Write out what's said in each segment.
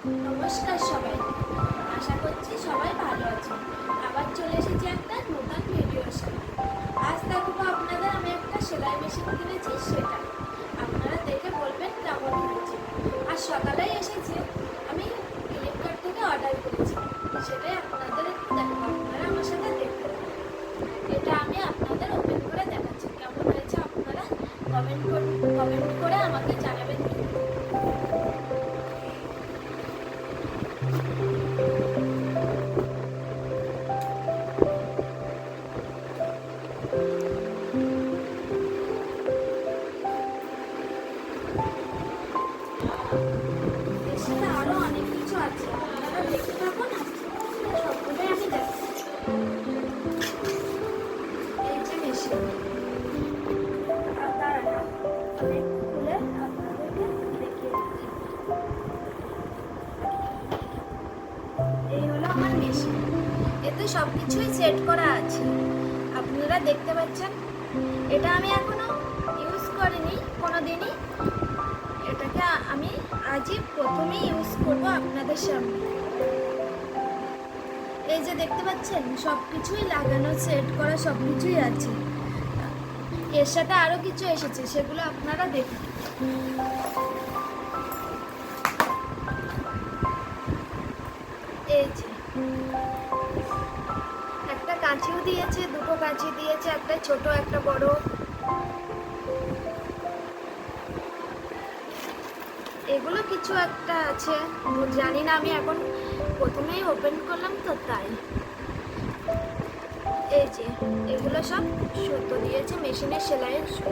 নমস্কার সবাই, আশা করছি সবাই ভালো আছেন। আবার চলে এসেছি একটা নতুন ভিডিওর সাথে। আজ দেখাবো আপনাদের আমি একটা সেলাই মেশিন কিনেছি, সেটা আপনারা দেখে বলবেন কেমন হয়েছে। আর সকালেই এসেছে, আমি ফ্লিপকার্ট থেকে অর্ডার করেছি, সেটাই আপনাদের একটু দেখাবো। আপনারা আমার সাথে দেখতে পাবেন। এটা আমি আপনাদের ওপেন করে দেখাচ্ছি, কেমন হয়েছে আপনারা কমেন্ট করে আমাকে জানাবেন। এর সাথে আরো অনেক কিছু আছে, আপনারা দেখতে থাকুন। সবগুলোই আমি দেখাচ্ছি। এই যে মেশিন, দাঁড়ান আমি একটু খুলে আপনাদেরকে দেখিয়ে দিচ্ছি। এই হলো আমার মেশিন, এতে সবকিছুই সেট করা আছে, আপনারা দেখতে পাচ্ছেন। এটা আমি এখনো ইউজ করিনি কোনোদিনই, এটাকে আমি আজই প্রথমেই ইউজ করব আপনাদের সামনে। এই যে দেখতে পাচ্ছেন, সবকিছুই লাগানো সেট করা সবকিছুই আছে। এর সাথে আরো কিছু এসেছে, সেগুলো আপনারা দেখুন। এই যে একটা কাঁচিও দিয়েছে, দুটো কাঁচি দিয়েছে, একটা ছোট একটা বড়। এগুলো কিছু একটা আছে, জানি না, আমি এখন প্রথমেই ওপেন করলাম তো তাই। এই যে এগুলো সব সুতো দিয়েছে, মেশিনের সেলাইয়ের সুতো।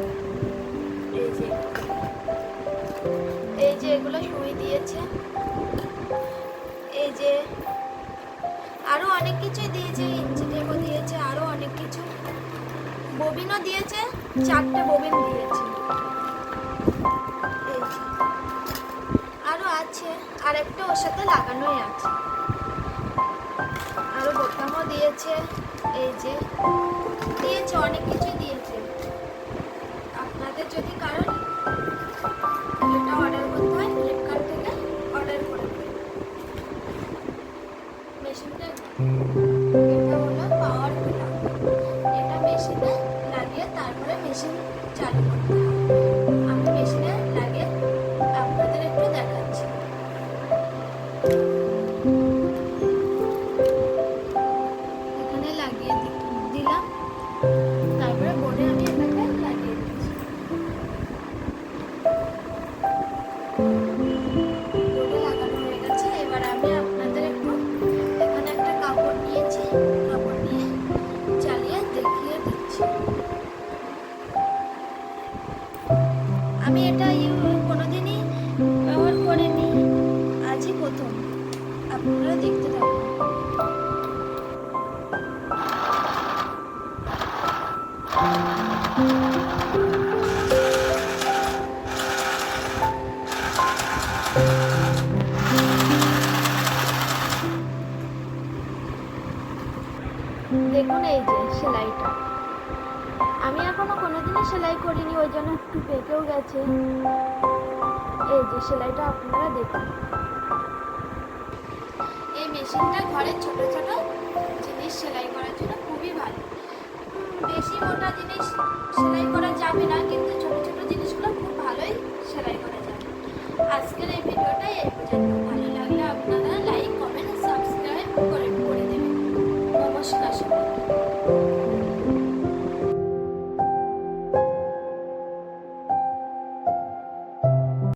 এই যে এগুলো সুই দিয়েছে। এই যে আরো অনেক কিছুই দিয়েছে, ইঞ্চি টেপও দিয়েছে, আরো অনেক কিছু, ববিনও দিয়েছে, 4টে ববিন দিয়েছে। এই যে আরো আছে, আর একটা ওর সাথে লাগানোই আছে, আরো বোতামও দিয়েছে। এই যে দিয়েছে, অনেক কিছুই দিয়েছে। আপনাদের যদি কারো এটা অর্ডার করতে হয়, ফ্লিপকার্ট থেকে অর্ডার করে দেবেন। মেশিনটা এটা হলো পাওয়ার প্লাগ, এটা মেশিনে লাগিয়ে তারপরে মেশিন চালু করতে হয়। আমি মেশিনে লাগিয়ে আপনাদের একটু দেখাচ্ছি। এখানে লাগিয়ে দিলাম, তারপরে বোর্ডে আমি এটাকে লাগিয়ে দিচ্ছি। বোর্ডে লাগানো হয়ে গেছে। এবার আমি আপনাদের একটু, এখানে একটা কাপড় নিয়েছি, কাপড় নিয়ে চালিয়ে দেখিয়ে দিচ্ছি। আমি এটা কোনোদিনই ব্যবহার করিনি, আজই প্রথম। আপনারা দেখতে থাকুন। দেখুন এই যে সেলাইটা, আমি এখনো কোনোদিনই সেলাই করিনি, ওই জন্য একটু পেকেও গেছে। এই যে সেলাইটা আপনারা দেখুন। এই মেশিনটা ঘরের ছোট ছোট জিনিস সেলাই করার জন্য খুবই ভালো। বেশি মোটা জিনিস সেলাই করা যাবে না, কিন্তু ছোট ছোট জিনিসগুলো খুব ভালোই সেলাই করা যাবে। আজকের এই ভিডিওটা